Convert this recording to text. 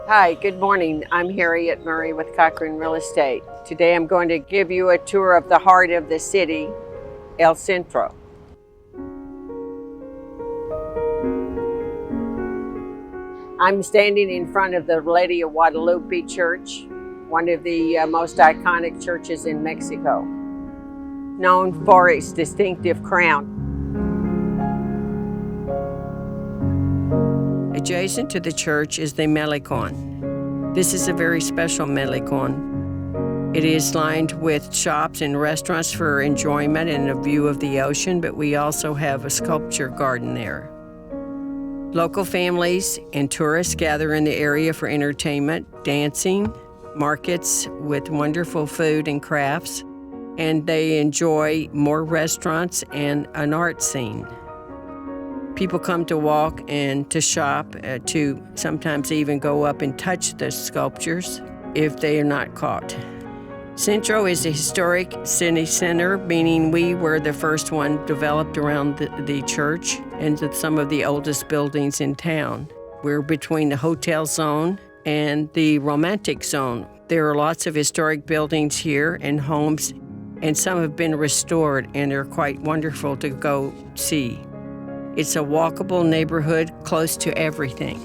Hi, good morning. I'm Harriet Murray with Cochran Real Estate. Today I'm going to give you a tour of the heart of the city, El Centro. I'm standing in front of the Lady of Guadalupe Church, one of the most iconic churches in Mexico, known for its distinctive crown. Adjacent to the church is the Malecón. This is a very special Malecón. It is lined with shops and restaurants for enjoyment and a view of the ocean, but we also have a sculpture garden there. Local families and tourists gather in the area for entertainment, dancing, markets with wonderful food and crafts, and they enjoy more restaurants and an art scene. People come to walk and to shop, to sometimes even go up and touch the sculptures if they are not caught. Centro is a historic city center, meaning we were the first one developed around the church and some of the oldest buildings in town. We're between the hotel zone and the romantic zone. There are lots of historic buildings here and homes, and some have been restored, and they're quite wonderful to go see. It's a walkable neighborhood close to everything.